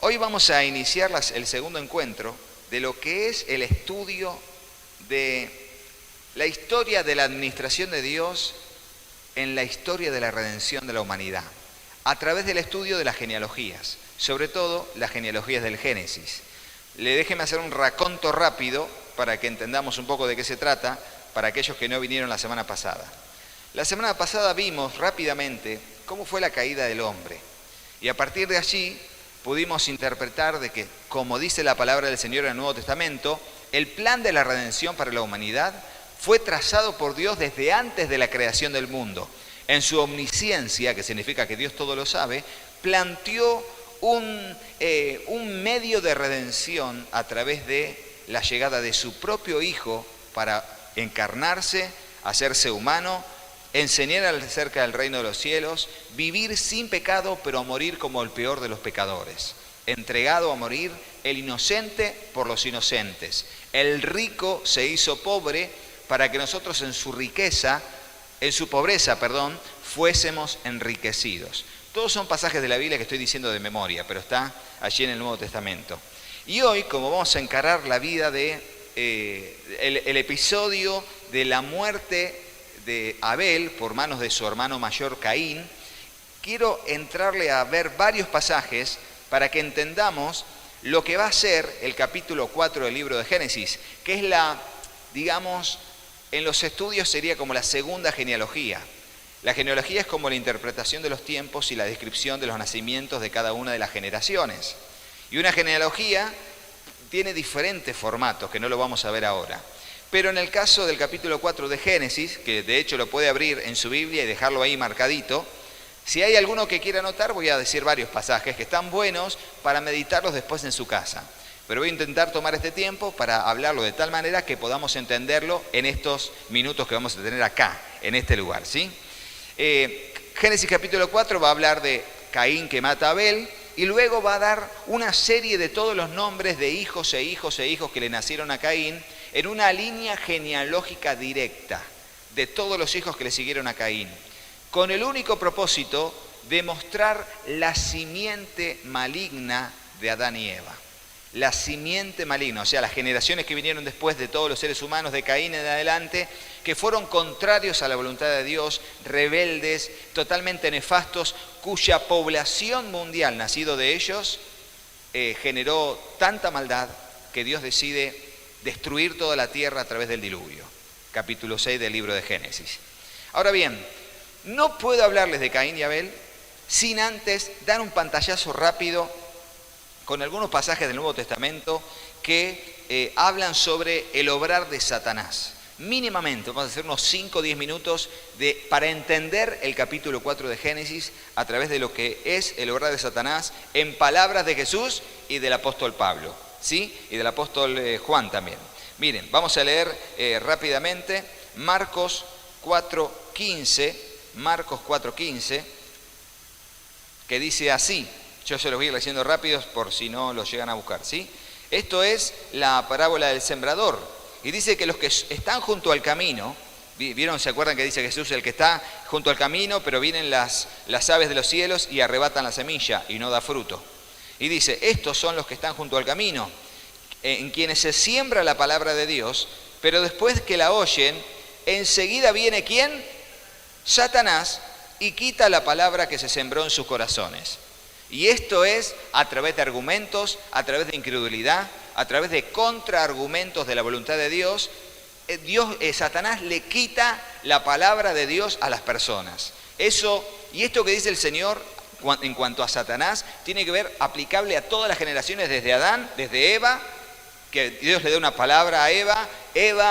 Hoy vamos a iniciar el segundo encuentro de lo que es el estudio de la historia de la administración de Dios en la historia de la redención de la humanidad, a través del estudio de las genealogías, sobre todo las genealogías del Génesis. Déjenme hacer un raconto rápido para que entendamos un poco de qué se trata, para aquellos que no vinieron la semana pasada. La semana pasada vimos rápidamente cómo fue la caída del hombre, y a partir de allí pudimos interpretar de que, como dice la palabra del Señor en el Nuevo Testamento, el plan de la redención para la humanidad fue trazado por Dios desde antes de la creación del mundo. En su omnisciencia, que significa que Dios todo lo sabe, planteó un medio de redención a través de la llegada de su propio Hijo para encarnarse, hacerse humano, enseñar acerca del reino de los cielos, vivir sin pecado, pero morir como el peor de los pecadores. Entregado a morir, el inocente por los inocentes. El rico se hizo pobre para que nosotros en su pobreza, fuésemos enriquecidos. Todos son pasajes de la Biblia que estoy diciendo de memoria, pero está allí en el Nuevo Testamento. Y hoy, como vamos a encarar la vida de el episodio de la muerte de Abel por manos de su hermano mayor Caín, quiero entrarle a ver varios pasajes para que entendamos lo que va a ser el capítulo 4 del libro de Génesis, que es en los estudios sería como la segunda genealogía. La genealogía es como la interpretación de los tiempos y la descripción de los nacimientos de cada una de las generaciones. Y una genealogía tiene diferentes formatos, que no lo vamos a ver ahora. Pero en el caso del capítulo 4 de Génesis, que de hecho lo puede abrir en su Biblia y dejarlo ahí marcadito, si hay alguno que quiera anotar, voy a decir varios pasajes que están buenos para meditarlos después en su casa. Pero voy a intentar tomar este tiempo para hablarlo de tal manera que podamos entenderlo en estos minutos que vamos a tener acá, en este lugar, ¿sí? Génesis capítulo 4 va a hablar de Caín que mata a Abel, y luego va a dar una serie de todos los nombres de hijos e hijos e hijos que le nacieron a Caín, en una línea genealógica directa de todos los hijos que le siguieron a Caín, con el único propósito de mostrar la simiente maligna de Adán y Eva. La simiente maligna, o sea, las generaciones que vinieron después de todos los seres humanos de Caín en adelante, que fueron contrarios a la voluntad de Dios, rebeldes, totalmente nefastos, cuya población mundial, nacido de ellos, generó tanta maldad que Dios decide destruir toda la tierra a través del diluvio. Capítulo 6 del libro de Génesis. Ahora bien, no puedo hablarles de Caín y Abel sin antes dar un pantallazo rápido con algunos pasajes del Nuevo Testamento que hablan sobre el obrar de Satanás. Mínimamente, vamos a hacer unos 5 o 10 minutos para entender el capítulo 4 de Génesis a través de lo que es el obrar de Satanás en palabras de Jesús y del apóstol Pablo, ¿sí? Y del apóstol Juan también. Miren, vamos a leer rápidamente Marcos 4:15, que dice así. Yo se los voy a ir leyendo rápidos por si no los llegan a buscar, ¿sí? Esto es la parábola del sembrador. Y dice que los que están junto al camino, ¿vieron? ¿Se acuerdan que dice Jesús, el que está junto al camino, pero vienen las aves de los cielos y arrebatan la semilla y no da fruto? Y dice, estos son los que están junto al camino, en quienes se siembra la palabra de Dios, pero después que la oyen, enseguida viene ¿quién? Satanás, y quita la palabra que se sembró en sus corazones. Y esto es a través de argumentos, a través de incredulidad, a través de contraargumentos de la voluntad de Dios. Satanás le quita la palabra de Dios a las personas. Esto que dice el Señor en cuanto a Satanás tiene que ver aplicable a todas las generaciones, desde Adán, desde Eva, que Dios le da una palabra a Eva,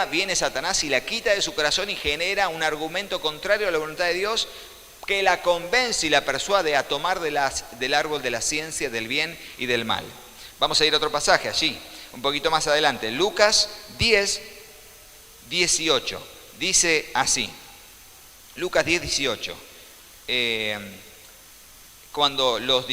viene Satanás y la quita de su corazón y genera un argumento contrario a la voluntad de Dios, que la convence y la persuade a tomar del árbol de la ciencia del bien y del mal. Vamos a ir a otro pasaje allí, un poquito más adelante. Lucas 10:18. Dice así. Lucas 10:18. Cuando los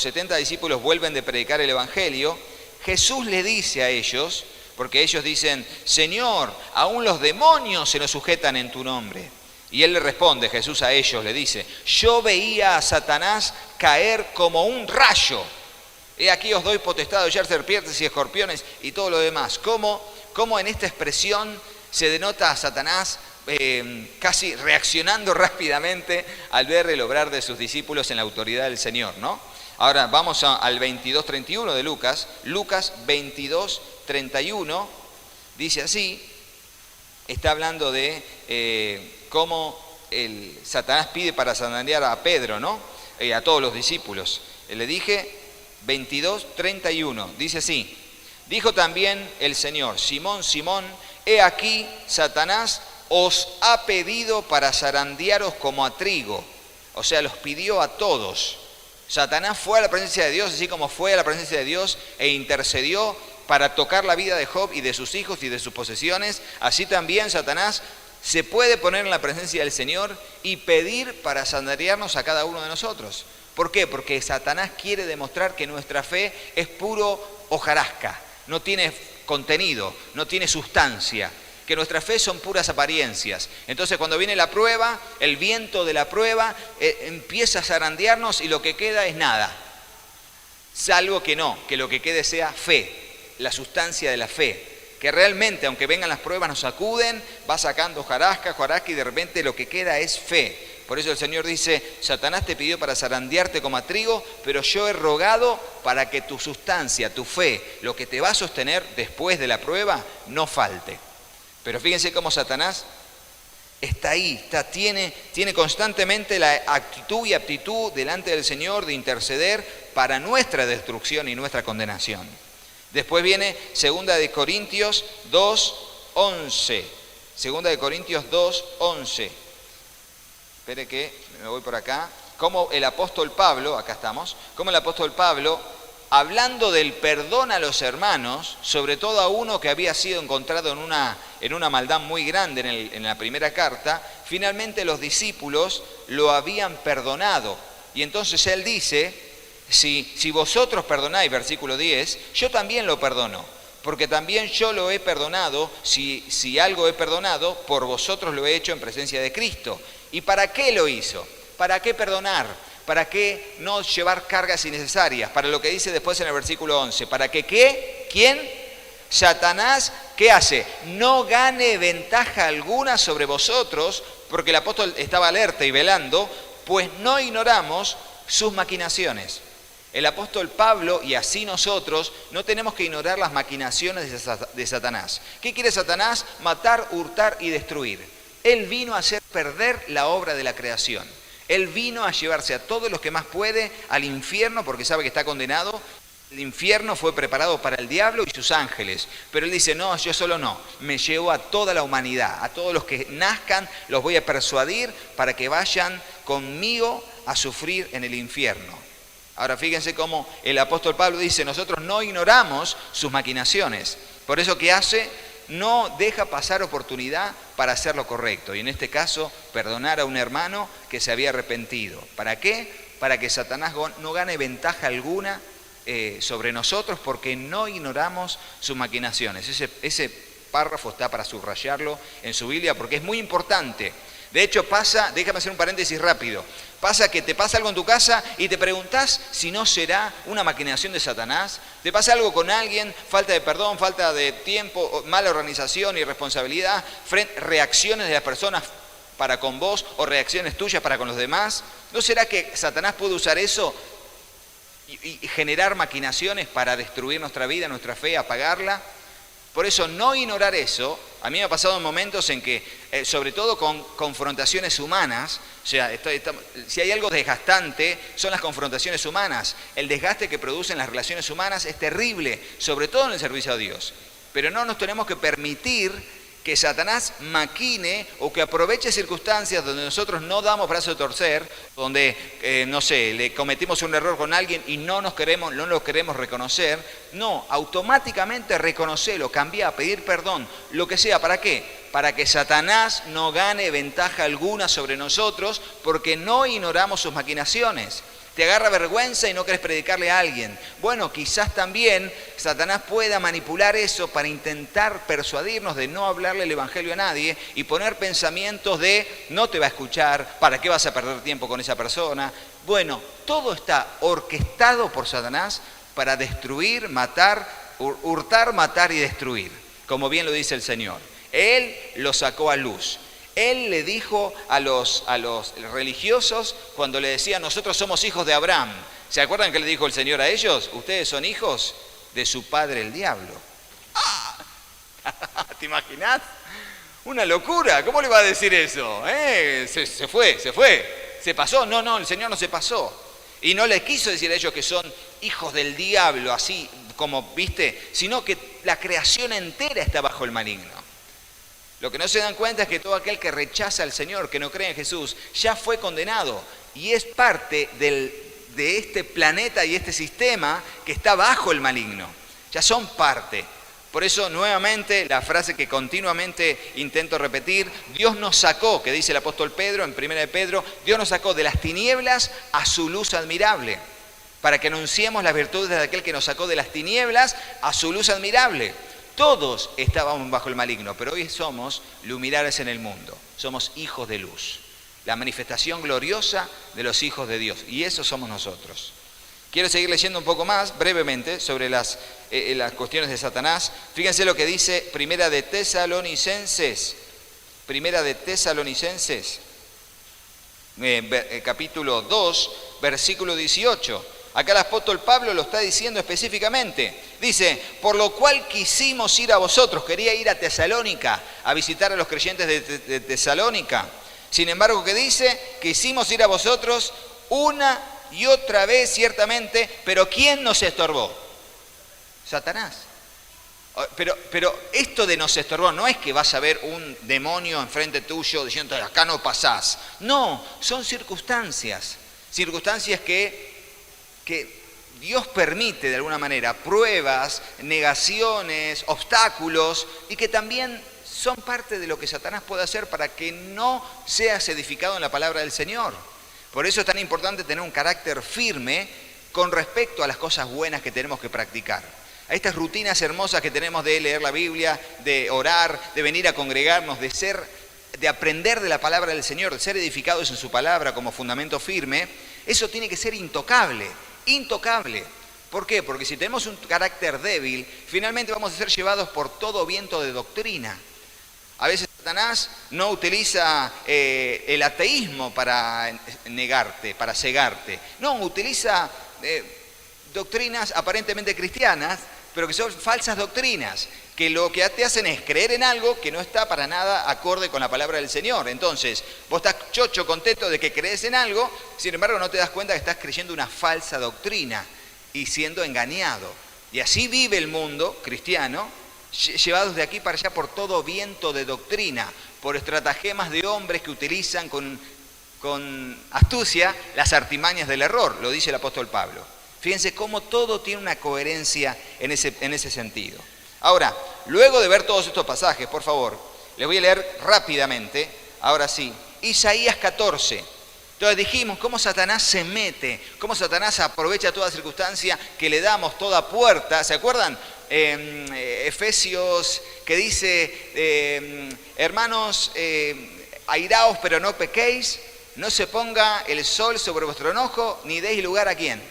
70 discípulos vuelven de predicar el Evangelio, Jesús le dice a ellos, porque ellos dicen, Señor, aún los demonios se nos sujetan en tu nombre. Y él le responde, Jesús a ellos le dice, yo veía a Satanás caer como un rayo He aquí os doy potestad de hollar serpientes y escorpiones y todo lo demás. ¿Cómo en esta expresión se denota a Satanás casi reaccionando rápidamente al ver el obrar de sus discípulos en la autoridad del Señor, ¿no? Ahora vamos al 22:31 de Lucas. Lucas 22:31 dice así, está hablando de cómo Satanás pide para zarandear a Pedro, ¿no? A todos los discípulos. Le dije 22:31, dice así: dijo también el Señor: Simón, Simón, he aquí Satanás os ha pedido para zarandearos como a trigo. O sea, los pidió a todos. Satanás fue a la presencia de Dios, así como fue a la presencia de Dios e intercedió para tocar la vida de Job y de sus hijos y de sus posesiones. Así también Satanás se puede poner en la presencia del Señor y pedir para zarandearnos a cada uno de nosotros. ¿Por qué? Porque Satanás quiere demostrar que nuestra fe es puro hojarasca, no tiene contenido, no tiene sustancia, que nuestra fe son puras apariencias. Entonces cuando viene la prueba, el viento de la prueba empieza a zarandearnos y lo que queda es nada. Salvo que no, que lo que quede sea fe, la sustancia de la fe. Que realmente, aunque vengan las pruebas, nos sacuden, va sacando hojarasca y de repente lo que queda es fe. Por eso el Señor dice: Satanás te pidió para zarandearte como a trigo, pero yo he rogado para que tu sustancia, tu fe, lo que te va a sostener después de la prueba, no falte. Pero fíjense cómo Satanás está ahí, tiene constantemente la actitud y aptitud delante del Señor de interceder para nuestra destrucción y nuestra condenación. Después viene 2 de Corintios 2:11. 2 de Corintios 2:11. Espere que me voy por acá. Como el apóstol Pablo, acá estamos, como el apóstol Pablo, hablando del perdón a los hermanos, sobre todo a uno que había sido encontrado en una maldad muy grande en la primera carta, finalmente los discípulos lo habían perdonado. Y entonces él dice: si vosotros perdonáis, versículo 10, yo también lo perdono, porque también yo lo he perdonado, si algo he perdonado, por vosotros lo he hecho en presencia de Cristo. ¿Y para qué lo hizo? ¿Para qué perdonar? ¿Para qué no llevar cargas innecesarias? Para lo que dice después en el versículo 11. ¿Para que qué? ¿Quién? Satanás, ¿qué hace? No gane ventaja alguna sobre vosotros, porque el apóstol estaba alerta y velando, pues no ignoramos sus maquinaciones. El apóstol Pablo, y así nosotros, no tenemos que ignorar las maquinaciones de Satanás. ¿Qué quiere Satanás? Matar, hurtar y destruir. Él vino a hacer perder la obra de la creación. Él vino a llevarse a todos los que más puede al infierno, porque sabe que está condenado. El infierno fue preparado para el diablo y sus ángeles. Pero él dice: no, yo solo no. Me llevo a toda la humanidad, a todos los que nazcan, los voy a persuadir para que vayan conmigo a sufrir en el infierno. Ahora fíjense cómo el apóstol Pablo dice: nosotros no ignoramos sus maquinaciones. Por eso, ¿qué hace? No deja pasar oportunidad para hacer lo correcto. Y en este caso, perdonar a un hermano que se había arrepentido. ¿Para qué? Para que Satanás no gane ventaja alguna sobre nosotros, porque no ignoramos sus maquinaciones. Ese párrafo está para subrayarlo en su Biblia, porque es muy importante. De hecho pasa, déjame hacer un paréntesis rápido, pasa que te pasa algo en tu casa y te preguntás si no será una maquinación de Satanás. Te pasa algo con alguien, falta de perdón, falta de tiempo, mala organización, irresponsabilidad, reacciones de las personas para con vos o reacciones tuyas para con los demás. ¿No será que Satanás puede usar eso y generar maquinaciones para destruir nuestra vida, nuestra fe, apagarla? Por eso no ignorar eso. A mí me ha pasado en momentos en que, sobre todo con confrontaciones humanas, o sea, si hay algo desgastante, son las confrontaciones humanas. El desgaste que producen las relaciones humanas es terrible, sobre todo en el servicio a Dios. Pero no nos tenemos que permitir que Satanás maquine o que aproveche circunstancias donde nosotros no damos brazo a torcer, donde, no sé, le cometimos un error con alguien y no lo queremos reconocer. No, automáticamente reconocelo, cambiá, pedir perdón, lo que sea. ¿Para qué? Para que Satanás no gane ventaja alguna sobre nosotros, porque no ignoramos sus maquinaciones. Te agarra vergüenza y no querés predicarle a alguien. Bueno, quizás también Satanás pueda manipular eso para intentar persuadirnos de no hablarle el evangelio a nadie y poner pensamientos de no te va a escuchar, ¿para qué vas a perder tiempo con esa persona? Bueno, todo está orquestado por Satanás para destruir, matar, hurtar, matar y destruir, como bien lo dice el Señor. Él lo sacó a luz. Él le dijo a los religiosos cuando le decían, nosotros somos hijos de Abraham. ¿Se acuerdan que le dijo el Señor a ellos? Ustedes son hijos de su padre el diablo. ¡Ah! ¿Te imaginás? Una locura. ¿Cómo le va a decir eso? Se fue. ¿Se pasó? No, el Señor no se pasó. Y no le quiso decir a ellos que son hijos del diablo, así como, ¿viste? Sino que la creación entera está bajo el maligno. Lo que no se dan cuenta es que todo aquel que rechaza al Señor, que no cree en Jesús, ya fue condenado y es parte de este planeta y este sistema que está bajo el maligno. Ya son parte. Por eso, nuevamente, la frase que continuamente intento repetir, Dios nos sacó, que dice el apóstol Pedro en 1 de Pedro, Dios nos sacó de las tinieblas a su luz admirable, para que anunciemos las virtudes de aquel que nos sacó de las tinieblas a su luz admirable. Todos estábamos bajo el maligno, pero hoy somos luminares en el mundo. Somos hijos de luz. La manifestación gloriosa de los hijos de Dios. Y eso somos nosotros. Quiero seguir leyendo un poco más, brevemente, sobre las cuestiones de Satanás. Fíjense lo que dice Primera de Tesalonicenses. Capítulo 2, versículo 18. Acá el apóstol Pablo lo está diciendo específicamente. Dice, por lo cual quisimos ir a vosotros. Quería ir a Tesalónica, a visitar a los creyentes de Tesalónica. Sin embargo, ¿qué dice? Quisimos ir a vosotros una y otra vez, ciertamente, pero ¿quién nos estorbó? Satanás. Pero esto de nos estorbó no es que vas a ver un demonio enfrente tuyo diciendo, acá no pasás. No, son circunstancias. Circunstancias que Dios permite de alguna manera, pruebas, negaciones, obstáculos, y que también son parte de lo que Satanás puede hacer para que no seas edificado en la palabra del Señor. Por eso es tan importante tener un carácter firme con respecto a las cosas buenas que tenemos que practicar. A estas rutinas hermosas que tenemos de leer la Biblia, de orar, de venir a congregarnos, de aprender de la palabra del Señor, de ser edificados en su palabra como fundamento firme, eso tiene que ser intocable. Intocable. ¿Por qué? Porque si tenemos un carácter débil, finalmente vamos a ser llevados por todo viento de doctrina. A veces Satanás no utiliza el ateísmo para negarte, para cegarte. No, utiliza doctrinas aparentemente cristianas, pero que son falsas doctrinas, que lo que te hacen es creer en algo que no está para nada acorde con la palabra del Señor. Entonces, vos estás chocho, contento de que crees en algo, sin embargo no te das cuenta que estás creyendo una falsa doctrina y siendo engañado. Y así vive el mundo cristiano, llevados de aquí para allá por todo viento de doctrina, por estratagemas de hombres que utilizan con astucia las artimañas del error, lo dice el apóstol Pablo. Fíjense cómo todo tiene una coherencia en ese sentido. Ahora, luego de ver todos estos pasajes, por favor, les voy a leer rápidamente, ahora sí, Isaías 14. Entonces dijimos cómo Satanás se mete, cómo Satanás aprovecha toda circunstancia que le damos, toda puerta. ¿Se acuerdan? Efesios que dice, hermanos, airaos pero no pequéis, no se ponga el sol sobre vuestro enojo, ni deis lugar ¿a quién?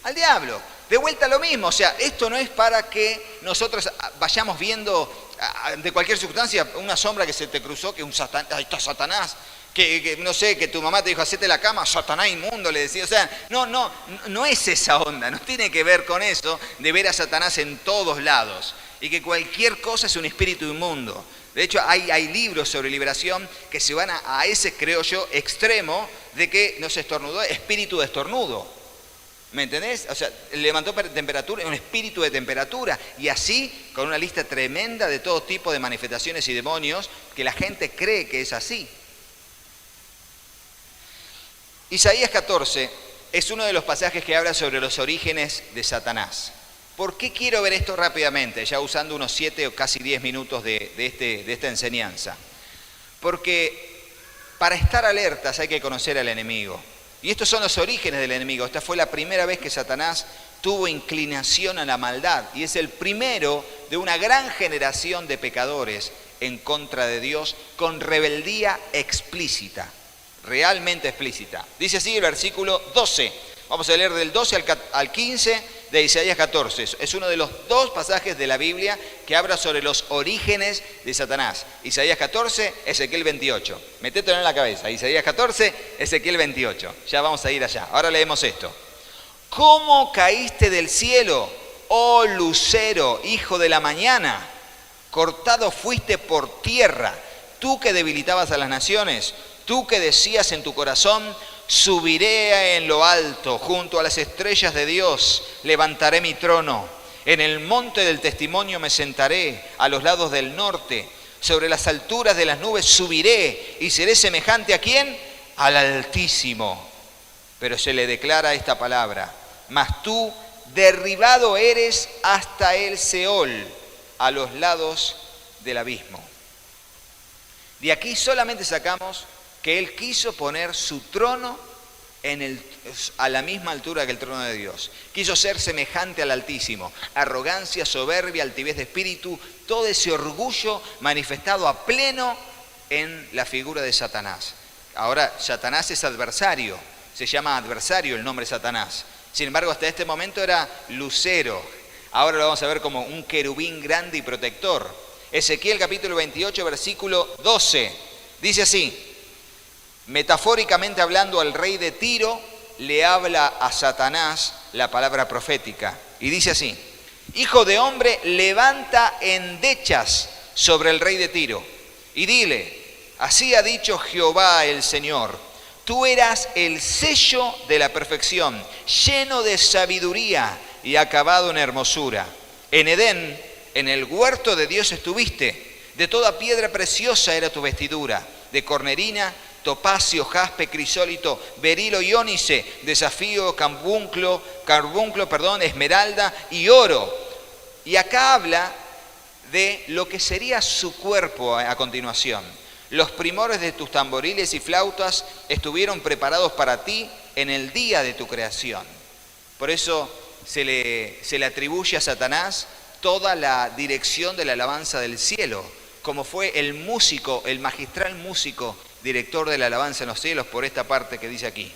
Al diablo. De vuelta lo mismo, o sea, esto no es para que nosotros vayamos viendo de cualquier circunstancia una sombra que se te cruzó, que ahí está Satanás, que no sé, que tu mamá te dijo, hacete la cama, Satanás inmundo, le decía. O sea, no es esa onda, no tiene que ver con eso de ver a Satanás en todos lados y que cualquier cosa es un espíritu inmundo. De hecho, hay libros sobre liberación que se van a ese, creo yo, extremo de que nos estornudó espíritu de estornudo. ¿Me entendés? O sea, levantó temperatura, un espíritu de temperatura, y así con una lista tremenda de todo tipo de manifestaciones y demonios que la gente cree que es así. Isaías 14 es uno de los pasajes que habla sobre los orígenes de Satanás. ¿Por qué quiero ver esto rápidamente, ya usando unos 7 o casi 10 minutos de esta enseñanza? Porque para estar alertas hay que conocer al enemigo. Y estos son los orígenes del enemigo. Esta fue la primera vez que Satanás tuvo inclinación a la maldad. Y es el primero de una gran generación de pecadores en contra de Dios con rebeldía explícita, realmente explícita. Dice así el versículo 12. Vamos a leer del 12 al 15 de Isaías 14. Es uno de los dos pasajes de la Biblia que habla sobre los orígenes de Satanás. Isaías 14, Ezequiel 28. Metételo en la cabeza. Isaías 14, Ezequiel 28. Ya vamos a ir allá. Ahora leemos esto. ¿Cómo caíste del cielo, oh lucero, hijo de la mañana? Cortado fuiste por tierra, tú que debilitabas a las naciones, tú que decías en tu corazón, subiré en lo alto, junto a las estrellas de Dios, levantaré mi trono. En el monte del testimonio me sentaré, a los lados del norte, sobre las alturas de las nubes subiré, y seré semejante ¿a quién? Al Altísimo. Pero se le declara esta palabra, mas tú derribado eres hasta el Seol, a los lados del abismo. De aquí solamente sacamos que él quiso poner su trono a la misma altura que el trono de Dios. Quiso ser semejante al Altísimo. Arrogancia, soberbia, altivez de espíritu, todo ese orgullo manifestado a pleno en la figura de Satanás. Ahora, Satanás es adversario, se llama adversario el nombre Satanás. Sin embargo, hasta este momento era lucero. Ahora lo vamos a ver como un querubín grande y protector. Ezequiel capítulo 28, versículo 12. Dice así, metafóricamente hablando al rey de Tiro, le habla a Satanás la palabra profética. Y dice así, hijo de hombre, levanta endechas sobre el rey de Tiro y dile, así ha dicho Jehová el Señor, tú eras el sello de la perfección, lleno de sabiduría y acabado en hermosura. En Edén, en el huerto de Dios estuviste, de toda piedra preciosa era tu vestidura, de cornerina, topacio, jaspe, crisólito, berilo y ónice, de zafiro, carbunclo, esmeralda y oro. Y acá habla de lo que sería su cuerpo a continuación. Los primores de tus tamboriles y flautas estuvieron preparados para ti en el día de tu creación. Por eso se le atribuye a Satanás toda la dirección de la alabanza del cielo, como fue el músico, el magistral músico, director de la alabanza en los cielos, por esta parte que dice aquí.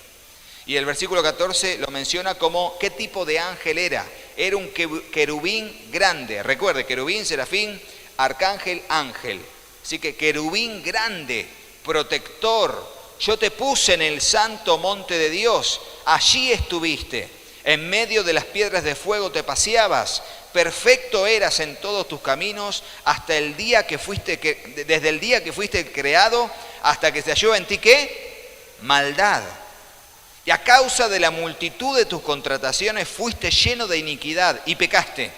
Y el versículo 14 lo menciona como qué tipo de ángel era. Era un querubín grande. Recuerde, querubín, serafín, arcángel, ángel. Así que querubín grande, protector. Yo te puse en el santo monte de Dios. Allí estuviste. En medio de las piedras de fuego te paseabas. Perfecto eras en todos tus caminos hasta el día que desde el día que fuiste creado hasta que se halló en ti ¿qué? Maldad. Y a causa de la multitud de tus contrataciones fuiste lleno de iniquidad y pecaste.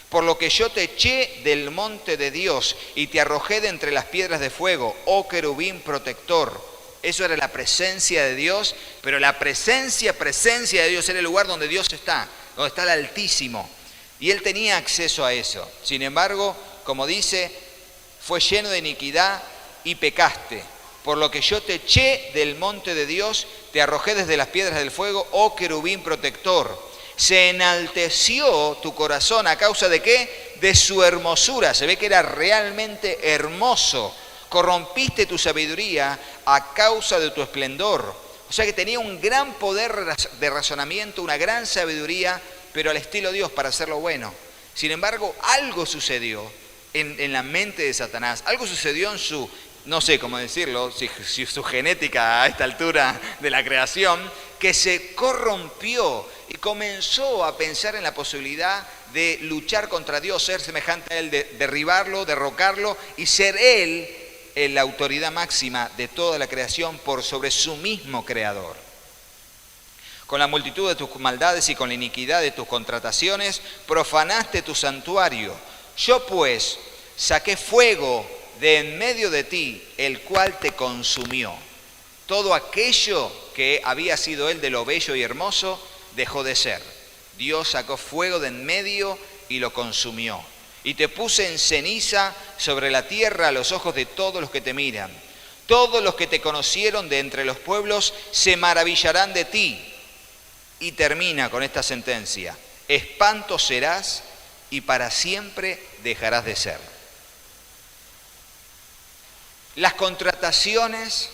Por lo que yo te eché del monte de Dios y te arrojé de entre las piedras de fuego, oh querubín protector. Eso era la presencia de Dios, pero la presencia de Dios era el lugar donde Dios está, donde está el Altísimo. Y él tenía acceso a eso. Sin embargo, como dice, fue lleno de iniquidad y pecaste. Por lo que yo te eché del monte de Dios, te arrojé desde las piedras del fuego, oh querubín protector. Se enalteció tu corazón a causa de ¿qué? De su hermosura. Se ve que era realmente hermoso. Corrompiste tu sabiduría a causa de tu esplendor. O sea que tenía un gran poder de razonamiento, una gran sabiduría, pero al estilo Dios para hacerlo bueno. Sin embargo, algo sucedió en la mente de Satanás, algo sucedió en su, no sé cómo decirlo, si su genética a esta altura de la creación, que se corrompió y comenzó a pensar en la posibilidad de luchar contra Dios, ser semejante a Él, de derribarlo, derrocarlo y ser Él la autoridad máxima de toda la creación por sobre su mismo creador. Con la multitud de tus maldades y con la iniquidad de tus contrataciones, profanaste tu santuario. Yo pues saqué fuego de en medio de ti, el cual te consumió. Todo aquello que había sido él de lo bello y hermoso, dejó de ser. Dios sacó fuego de en medio y lo consumió. Y te puse en ceniza sobre la tierra a los ojos de todos los que te miran. Todos los que te conocieron de entre los pueblos se maravillarán de ti. Y termina con esta sentencia, espanto serás y para siempre dejarás de ser. Las contrataciones,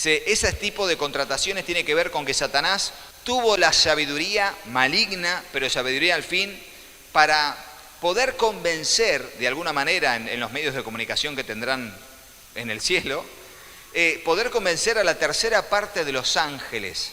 ese tipo de contrataciones tiene que ver con que Satanás tuvo la sabiduría maligna, pero sabiduría al fin, para poder convencer de alguna manera en los medios de comunicación que tendrán en el cielo, poder convencer a la tercera parte de los ángeles,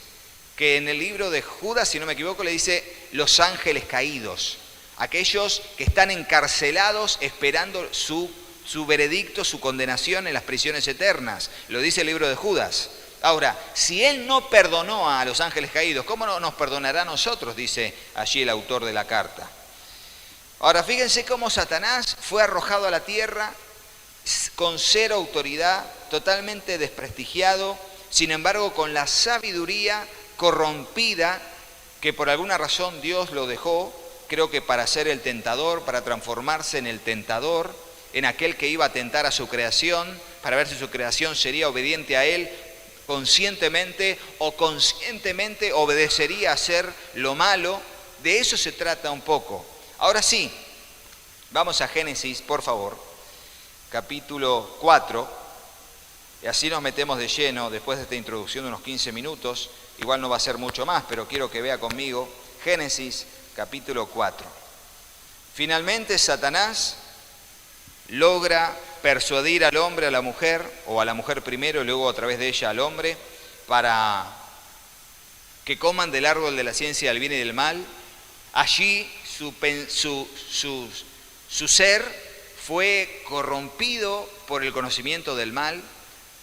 que en el libro de Judas, si no me equivoco, le dice los ángeles caídos, aquellos que están encarcelados esperando su veredicto, su condenación en las prisiones eternas. Lo dice el libro de Judas. Ahora, si él no perdonó a los ángeles caídos, ¿cómo no nos perdonará a nosotros? Dice allí el autor de la carta. Ahora, fíjense cómo Satanás fue arrojado a la tierra con cero autoridad, totalmente desprestigiado, sin embargo, con la sabiduría corrompida, que por alguna razón Dios lo dejó, creo que para ser el tentador, para transformarse en el tentador, en aquel que iba a tentar a su creación, para ver si su creación sería obediente a él, conscientemente o conscientemente obedecería a hacer lo malo. De eso se trata un poco. Ahora sí, vamos a Génesis, por favor, capítulo 4, y así nos metemos de lleno después de esta introducción de unos 15 minutos. Igual no va a ser mucho más, pero quiero que vea conmigo Génesis capítulo 4. Finalmente Satanás logra persuadir al hombre, a la mujer, o a la mujer primero y luego a través de ella al hombre, para que coman del árbol de la ciencia del bien y del mal. Allí su ser fue corrompido por el conocimiento del mal.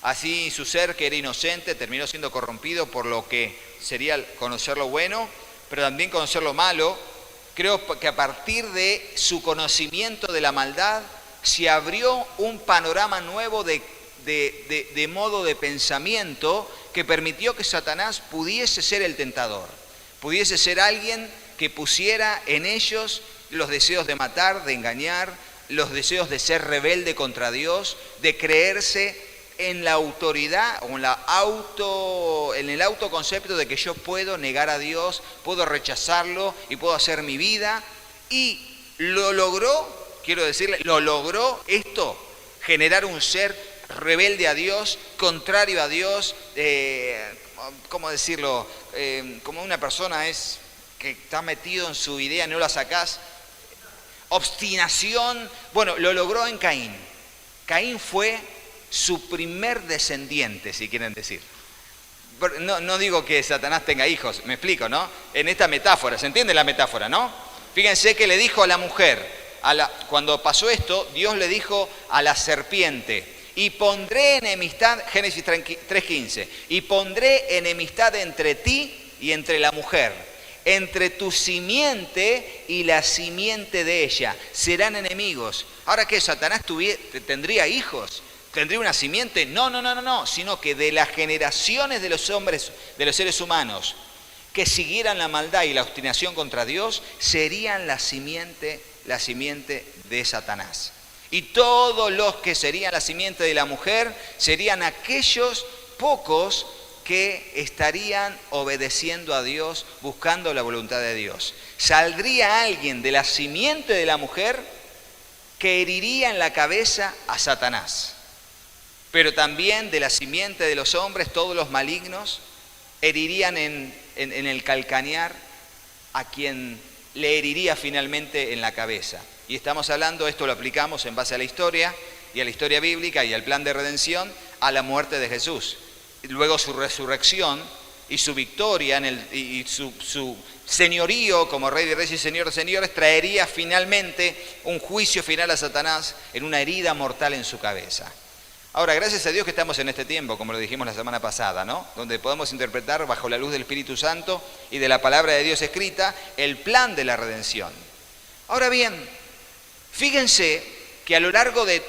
Así su ser, que era inocente, terminó siendo corrompido por lo que sería conocer lo bueno, pero también conocer lo malo. Creo que a partir de su conocimiento de la maldad se abrió un panorama nuevo de modo de pensamiento que permitió que Satanás pudiese ser el tentador, pudiese ser alguien que pusiera en ellos los deseos de matar, de engañar, los deseos de ser rebelde contra Dios, de creerse en la autoridad o en el autoconcepto de que yo puedo negar a Dios, puedo rechazarlo y puedo hacer mi vida. Y lo logró, quiero decirle, lo logró esto, generar un ser rebelde a Dios, contrario a Dios, ¿cómo decirlo? Como una persona es que está metido en su idea, no la sacás. Obstinación. Bueno, lo logró en Caín. Caín fue su primer descendiente, si quieren decir. No digo que Satanás tenga hijos, me explico, ¿no? En esta metáfora, ¿se entiende la metáfora, no? Fíjense que le dijo a la mujer, cuando pasó esto, Dios le dijo a la serpiente, y pondré enemistad, Génesis 3:15, y pondré enemistad entre ti y entre la mujer, entre tu simiente y la simiente de ella, serán enemigos. Ahora que Satanás tendría hijos, tendría una simiente, no, sino que de las generaciones de los hombres, de los seres humanos, que siguieran la maldad y la obstinación contra Dios, serían la simiente de Satanás. Y todos los que serían la simiente de la mujer, serían aquellos pocos que estarían obedeciendo a Dios, buscando la voluntad de Dios. Saldría alguien de la simiente de la mujer que heriría en la cabeza a Satanás. Pero también de la simiente de los hombres, todos los malignos, herirían en el calcañar a quien le heriría finalmente en la cabeza. Y estamos hablando, esto lo aplicamos en base a la historia y a la historia bíblica y al plan de redención, a la muerte de Jesús. Luego su resurrección y su victoria y su señorío como Rey de Reyes y Señor de Señores traería finalmente un juicio final a Satanás en una herida mortal en su cabeza. Ahora, gracias a Dios que estamos en este tiempo, como lo dijimos la semana pasada, ¿no? Donde podemos interpretar bajo la luz del Espíritu Santo y de la palabra de Dios escrita el plan de la redención. Ahora bien, fíjense que a lo largo de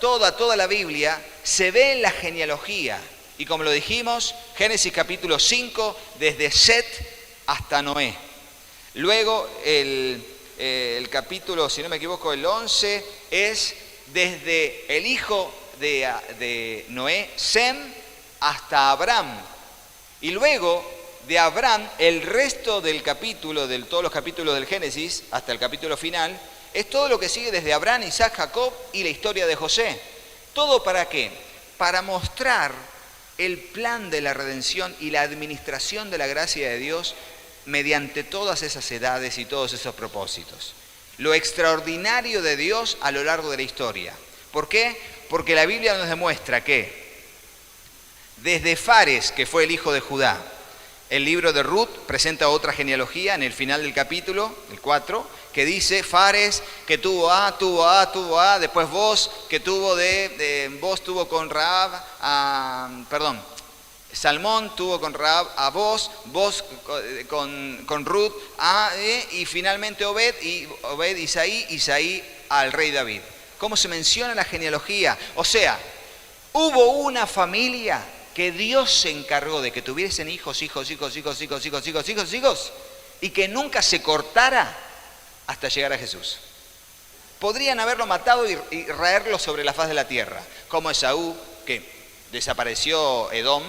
toda la Biblia se ve la genealogía. Y como lo dijimos, Génesis capítulo 5, desde Set hasta Noé. Luego el capítulo, si no me equivoco, el 11, es desde el hijo de Noé, Sem, hasta Abraham. Y luego de Abraham, el resto del capítulo, de todos los capítulos del Génesis, hasta el capítulo final, es todo lo que sigue desde Abraham, Isaac, Jacob y la historia de José. ¿Todo para qué? Para mostrar el plan de la redención y la administración de la gracia de Dios mediante todas esas edades y todos esos propósitos. Lo extraordinario de Dios a lo largo de la historia. ¿Por qué? Porque la Biblia nos demuestra que desde Fares, que fue el hijo de Judá, el libro de Ruth presenta otra genealogía en el final del capítulo, el 4, que dice Fares, que tuvo a, después Boz, que Boz tuvo con Rahab, Salmón tuvo con Rahab a Boz con Ruth, y finalmente Obed, Isaí al rey David. ¿Cómo se menciona la genealogía? O sea, hubo una familia que Dios se encargó de que tuviesen hijos, y que nunca se cortara hasta llegar a Jesús. Podrían haberlo matado y raerlo sobre la faz de la tierra, como Esaú, que desapareció Edom,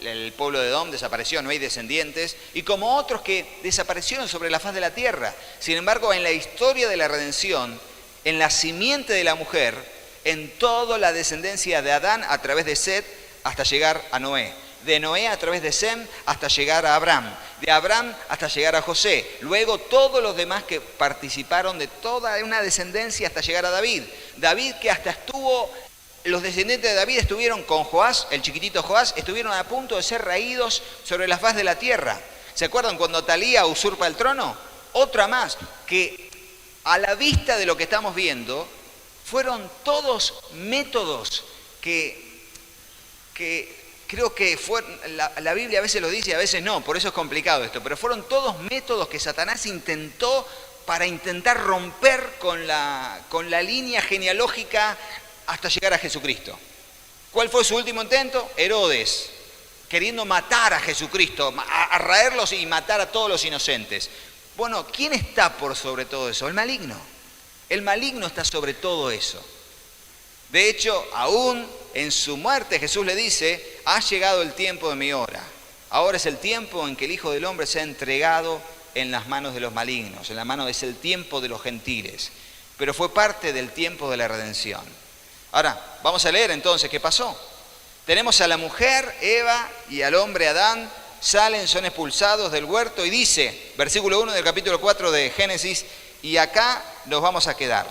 el pueblo de Edom desapareció, no hay descendientes, y como otros que desaparecieron sobre la faz de la tierra. Sin embargo, en la historia de la redención, en la simiente de la mujer, en toda la descendencia de Adán a través de Set hasta llegar a Noé, de Noé a través de Sem hasta llegar a Abraham, de Abraham hasta llegar a José, luego todos los demás que participaron de toda una descendencia hasta llegar a David, que hasta los descendientes de David estuvieron con Joás, el chiquitito Joás, estuvieron a punto de ser raídos sobre la faz de la tierra. ¿Se acuerdan cuando Atalía usurpa el trono? Otra más, que a la vista de lo que estamos viendo, fueron todos métodos que creo que la Biblia a veces lo dice y a veces no, por eso es complicado esto, pero fueron todos métodos que Satanás intentó para intentar romper con la línea genealógica hasta llegar a Jesucristo. ¿Cuál fue su último intento? Herodes, queriendo matar a Jesucristo, a raerlos y matar a todos los inocentes. Bueno, ¿quién está por sobre todo eso? El maligno. El maligno está sobre todo eso. De hecho, aún en su muerte Jesús le dice, ha llegado el tiempo de mi hora. Ahora es el tiempo en que el Hijo del Hombre se ha entregado en las manos de los malignos, es el tiempo de los gentiles. Pero fue parte del tiempo de la redención. Ahora, vamos a leer entonces qué pasó. Tenemos a la mujer, Eva, y al hombre, Adán, son expulsados del huerto y dice, versículo 1 del capítulo 4 de Génesis, y acá nos vamos a quedar,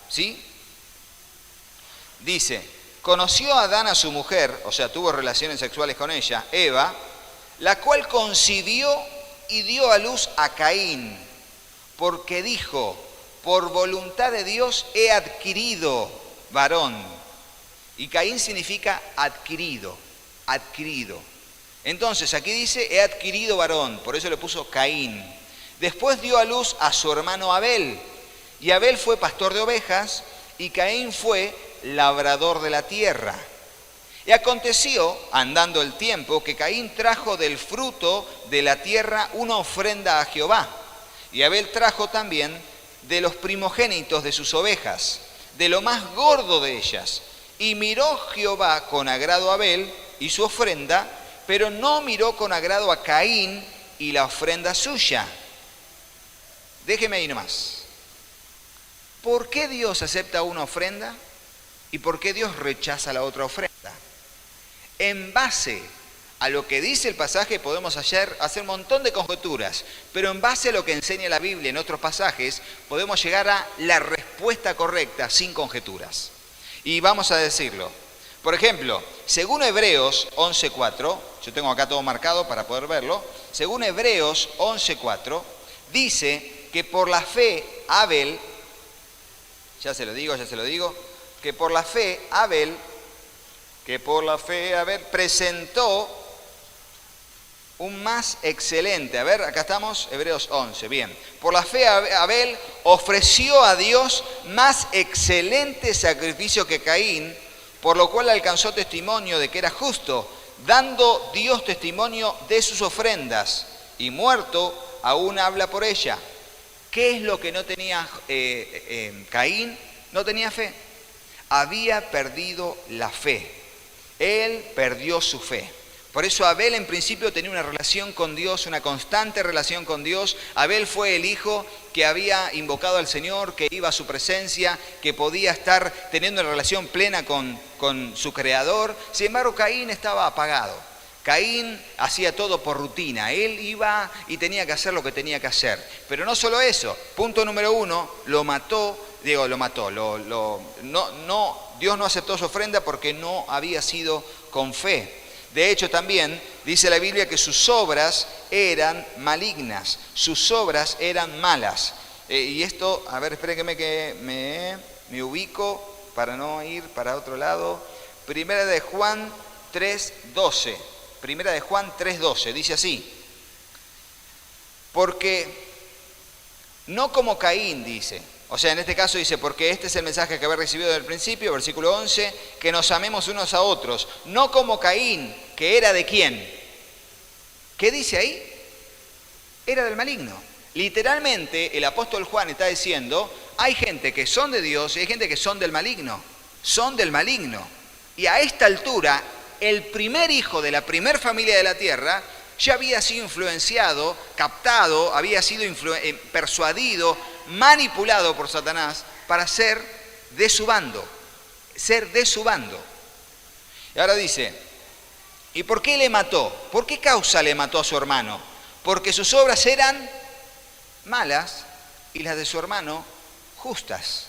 ¿sí? Dice, conoció Adán a su mujer, o sea, tuvo relaciones sexuales con ella, Eva, la cual concibió y dio a luz a Caín, porque dijo, por voluntad de Dios he adquirido varón. Y Caín significa adquirido. Entonces, aquí dice, he adquirido varón, por eso le puso Caín. Después dio a luz a su hermano Abel, y Abel fue pastor de ovejas, y Caín fue labrador de la tierra. Y aconteció, andando el tiempo, que Caín trajo del fruto de la tierra una ofrenda a Jehová. Y Abel trajo también de los primogénitos de sus ovejas, de lo más gordo de ellas. Y miró Jehová con agrado a Abel y su ofrenda, pero no miró con agrado a Caín y la ofrenda suya. Déjeme ahí nomás. ¿Por qué Dios acepta una ofrenda? ¿Y por qué Dios rechaza la otra ofrenda? En base a lo que dice el pasaje podemos hacer un montón de conjeturas, pero en base a lo que enseña la Biblia en otros pasajes podemos llegar a la respuesta correcta sin conjeturas. Y vamos a decirlo. Por ejemplo, según Hebreos 11:4, yo tengo acá todo marcado para poder verlo, según Hebreos 11:4, dice que por la fe Abel, ya se lo digo, que por la fe Abel presentó un más excelente. A ver, acá estamos, Hebreos 11, bien. Por la fe Abel ofreció a Dios más excelente sacrificio que Caín, por lo cual alcanzó testimonio de que era justo, dando Dios testimonio de sus ofrendas, y muerto aún habla por ella. ¿Qué es lo que no tenía Caín? No tenía fe. Había perdido la fe. Él perdió su fe. Por eso Abel en principio tenía una relación con Dios, una constante relación con Dios. Abel fue el hijo que había invocado al Señor, que iba a su presencia, que podía estar teniendo una relación plena con su Creador. Sin embargo, Caín estaba apagado. Caín hacía todo por rutina. Él iba y tenía que hacer lo que tenía que hacer. Pero no solo eso. Punto número 1, lo mató. Dios no aceptó su ofrenda porque no había sido con fe. De hecho, también dice la Biblia que sus obras eran malignas, sus obras eran malas. Y esto, a ver, espérenme que me ubico para no ir para otro lado. Primera de Juan 3:12. Primera de Juan 3:12, dice así. Porque no como Caín, dice. O sea, en este caso dice, porque este es el mensaje que había recibido desde el principio, versículo 11, que nos amemos unos a otros, no como Caín, que era de quién. ¿Qué dice ahí? Era del maligno. Literalmente, el apóstol Juan está diciendo, hay gente que son de Dios y hay gente que son del maligno. Son del maligno. Y a esta altura, el primer hijo de la primer familia de la tierra ya había sido influenciado, captado, había sido persuadido, manipulado por Satanás para ser de su bando. Y ahora dice, ¿y por qué le mató? ¿Por qué causa le mató a su hermano? Porque sus obras eran malas y las de su hermano justas.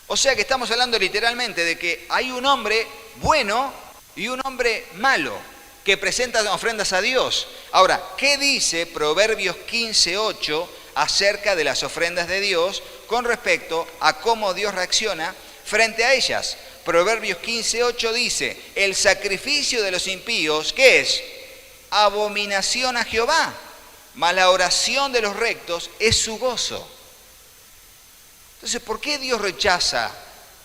O sea que estamos hablando literalmente de que hay un hombre bueno y un hombre malo que presenta ofrendas a Dios. Ahora, ¿qué dice Proverbios 15:8 acerca de las ofrendas de Dios con respecto a cómo Dios reacciona frente a ellas? Proverbios 15:8 dice, el sacrificio de los impíos, ¿qué es? Abominación a Jehová, mas la oración de los rectos es su gozo. Entonces, ¿por qué Dios rechaza?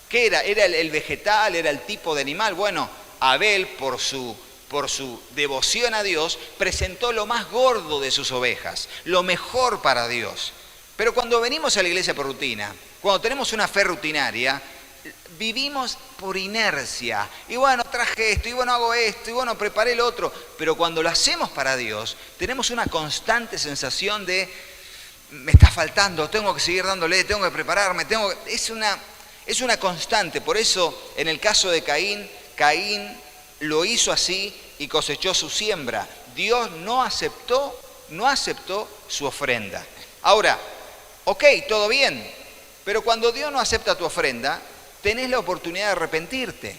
¿Qué era? ¿Era el vegetal? ¿Era el tipo de animal? Bueno, Abel, por su devoción a Dios, presentó lo más gordo de sus ovejas, lo mejor para Dios. Pero cuando venimos a la iglesia por rutina, cuando tenemos una fe rutinaria, vivimos por inercia. Y bueno, traje esto, y bueno, hago esto, y bueno, preparé el otro. Pero cuando lo hacemos para Dios, tenemos una constante sensación de, me está faltando, tengo que seguir dándole, tengo que prepararme, es una constante. Por eso, en el caso de Caín lo hizo así y cosechó su siembra. Dios no aceptó su ofrenda. Ahora, ok, todo bien, pero cuando Dios no acepta tu ofrenda, tenés la oportunidad de arrepentirte.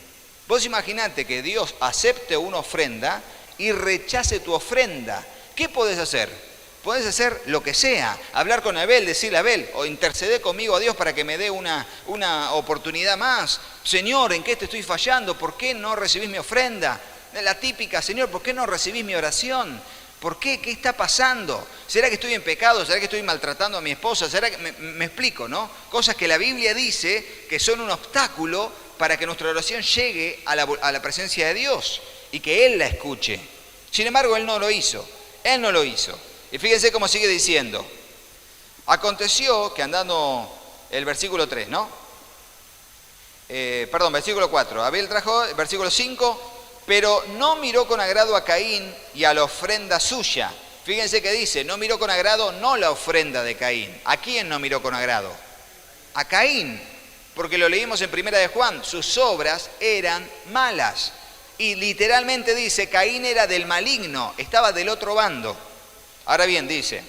Vos imaginate que Dios acepte una ofrenda y rechace tu ofrenda. ¿Qué podés hacer? Podés hacer lo que sea, hablar con Abel, decirle a Abel, o interceder conmigo a Dios para que me dé una oportunidad más. Señor, ¿en qué te estoy fallando? ¿Por qué no recibís mi ofrenda? La típica, Señor, ¿por qué no recibís mi oración? ¿Por qué? ¿Qué está pasando? ¿Será que estoy en pecado? ¿Será que estoy maltratando a mi esposa? ¿Será que me explico, no? Cosas que la Biblia dice que son un obstáculo para que nuestra oración llegue a la presencia de Dios y que Él la escuche. Sin embargo, Él no lo hizo. Y fíjense cómo sigue diciendo. Aconteció que andando el versículo 3, ¿no? Versículo 4. Abel trajo, versículo 5, pero no miró con agrado a Caín y a la ofrenda suya. Fíjense que dice, no miró con agrado no la ofrenda de Caín. ¿A quién no miró con agrado? A Caín, porque lo leímos en Primera de Juan, sus obras eran malas. Y literalmente dice, Caín era del maligno, estaba del otro bando. Ahora bien, dice,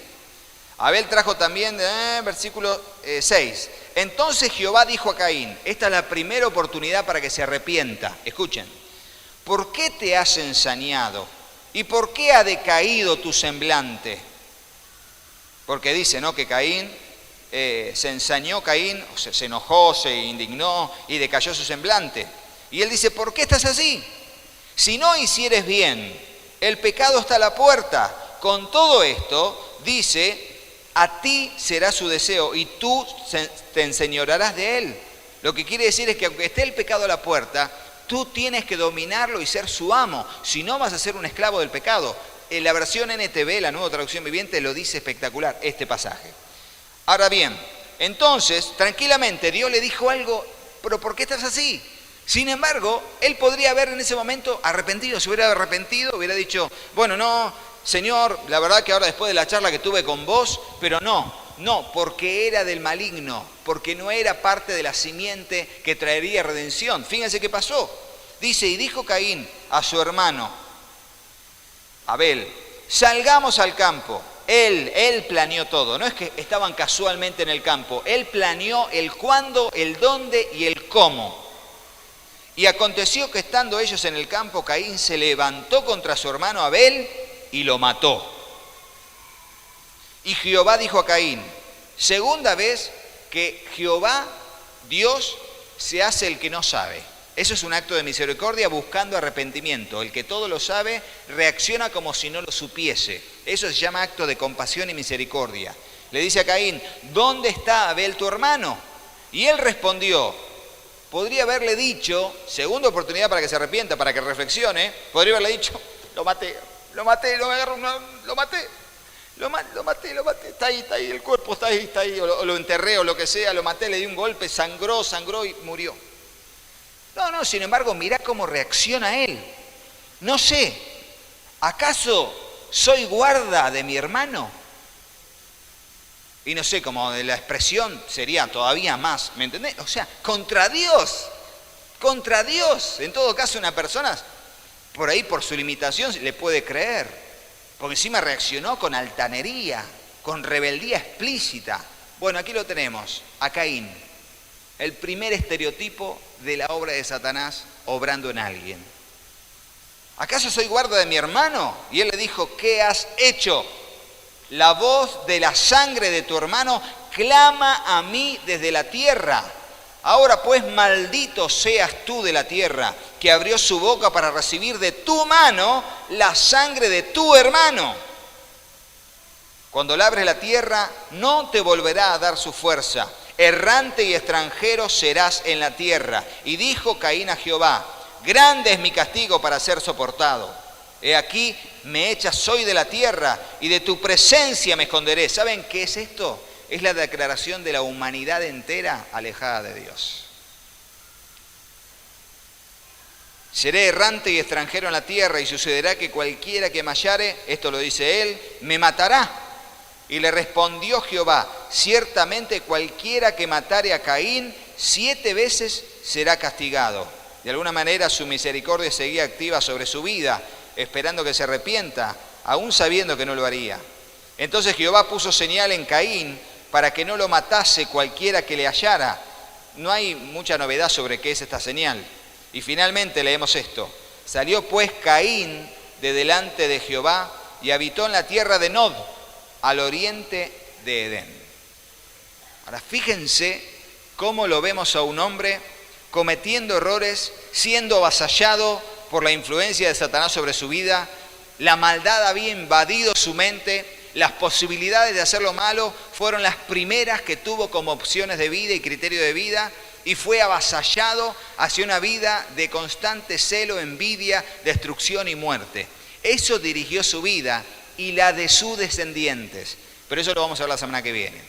Abel trajo también, versículo 6, entonces Jehová dijo a Caín, esta es la primera oportunidad para que se arrepienta, escuchen, ¿por qué te has ensañado? ¿Y por qué ha decaído tu semblante? Porque dice, ¿no?, que Caín, se ensañó Caín, se enojó, se indignó y decayó su semblante. Y él dice, ¿por qué estás así? Si no hicieres bien, el pecado está a la puerta. Con todo esto, dice, a ti será su deseo y tú te enseñorearás de él. Lo que quiere decir es que aunque esté el pecado a la puerta, tú tienes que dominarlo y ser su amo. Si no, vas a ser un esclavo del pecado. En la versión NTV, la Nueva Traducción Viviente, lo dice espectacular, este pasaje. Ahora bien, entonces, tranquilamente, Dios le dijo algo, pero ¿por qué estás así? Sin embargo, él podría haber en ese momento arrepentido, se hubiera arrepentido, hubiera dicho, bueno, no, Señor, la verdad que ahora después de la charla que tuve con vos, pero no, porque era del maligno, porque no era parte de la simiente que traería redención. Fíjense qué pasó. Dice, y dijo Caín a su hermano Abel, salgamos al campo. Él planeó todo, no es que estaban casualmente en el campo, él planeó el cuándo, el dónde y el cómo. Y aconteció que estando ellos en el campo, Caín se levantó contra su hermano Abel y lo mató. Y Jehová dijo a Caín, segunda vez que Jehová, Dios, se hace el que no sabe. Eso es un acto de misericordia buscando arrepentimiento. El que todo lo sabe reacciona como si no lo supiese. Eso se llama acto de compasión y misericordia. Le dice a Caín, ¿dónde está Abel tu hermano? Y él respondió, podría haberle dicho, segunda oportunidad para que se arrepienta, para que reflexione, podría haberle dicho, lo maté, lo maté, está ahí, el cuerpo está ahí, o lo enterré o lo que sea, lo maté, le di un golpe, sangró y murió. No, sin embargo, mirá cómo reacciona él. No sé, ¿acaso soy guarda de mi hermano? Y no sé, como de la expresión sería todavía más, ¿me entendés? O sea, contra Dios. En todo caso, una persona, por ahí por su limitación, le puede creer. Porque encima reaccionó con altanería, con rebeldía explícita. Bueno, aquí lo tenemos, a Caín. El primer estereotipo de la obra de Satanás obrando en alguien. ¿Acaso soy guarda de mi hermano? Y él le dijo, ¿qué has hecho? La voz de la sangre de tu hermano clama a mí desde la tierra. Ahora pues maldito seas tú de la tierra, que abrió su boca para recibir de tu mano la sangre de tu hermano. Cuando labres la tierra, no te volverá a dar su fuerza. Errante y extranjero serás en la tierra. Y dijo Caín a Jehová, grande es mi castigo para ser soportado. He aquí, me echas hoy de la tierra y de tu presencia me esconderé. ¿Saben qué es esto? Es la declaración de la humanidad entera alejada de Dios. Seré errante y extranjero en la tierra y sucederá que cualquiera que me hallare, esto lo dice él, me matará. Y le respondió Jehová, ciertamente cualquiera que matare a Caín 7 veces será castigado. De alguna manera su misericordia seguía activa sobre su vida, esperando que se arrepienta, aún sabiendo que no lo haría. Entonces Jehová puso señal en Caín para que no lo matase cualquiera que le hallara. No hay mucha novedad sobre qué es esta señal. Y finalmente leemos esto. Salió pues Caín de delante de Jehová y habitó en la tierra de Nod, al oriente de Edén. Ahora fíjense cómo lo vemos a un hombre cometiendo errores, siendo avasallado por la influencia de Satanás sobre su vida. La maldad había invadido su mente, las posibilidades de hacer lo malo fueron las primeras que tuvo como opciones de vida y criterio de vida, y fue avasallado hacia una vida de constante celo, envidia, destrucción y muerte. Eso dirigió su vida y la de sus descendientes. Pero eso lo vamos a ver la semana que viene.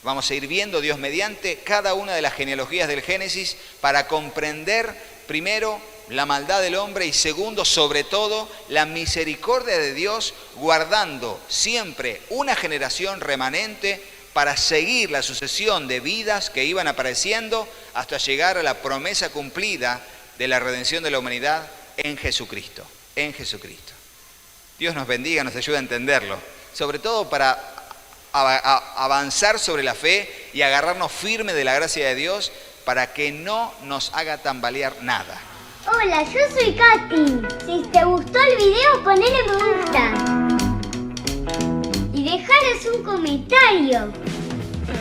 Vamos a ir viendo, Dios mediante, cada una de las genealogías del Génesis para comprender, primero, la maldad del hombre y segundo, sobre todo, la misericordia de Dios, guardando siempre una generación remanente para seguir la sucesión de vidas que iban apareciendo hasta llegar a la promesa cumplida de la redención de la humanidad en Jesucristo. En Jesucristo. Dios nos bendiga, nos ayude a entenderlo, sobre todo para avanzar sobre la fe y agarrarnos firme de la gracia de Dios para que no nos haga tambalear nada. Hola, yo soy Katy. Si te gustó el video, ponele me gusta. Y dejaros un comentario.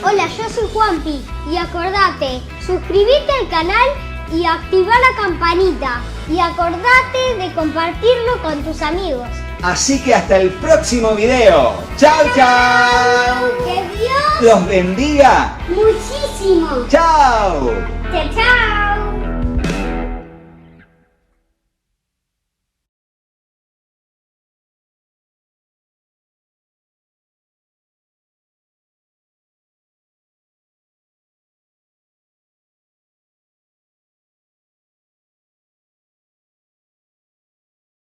Hola, yo soy Juanpi. Y acordate, suscribirte al canal y activar la campanita. Y acordate de compartirlo con tus amigos. Así que hasta el próximo video. ¡Chao, chao! ¡Que Dios los bendiga muchísimo! ¡Chao! ¡Chao, chao!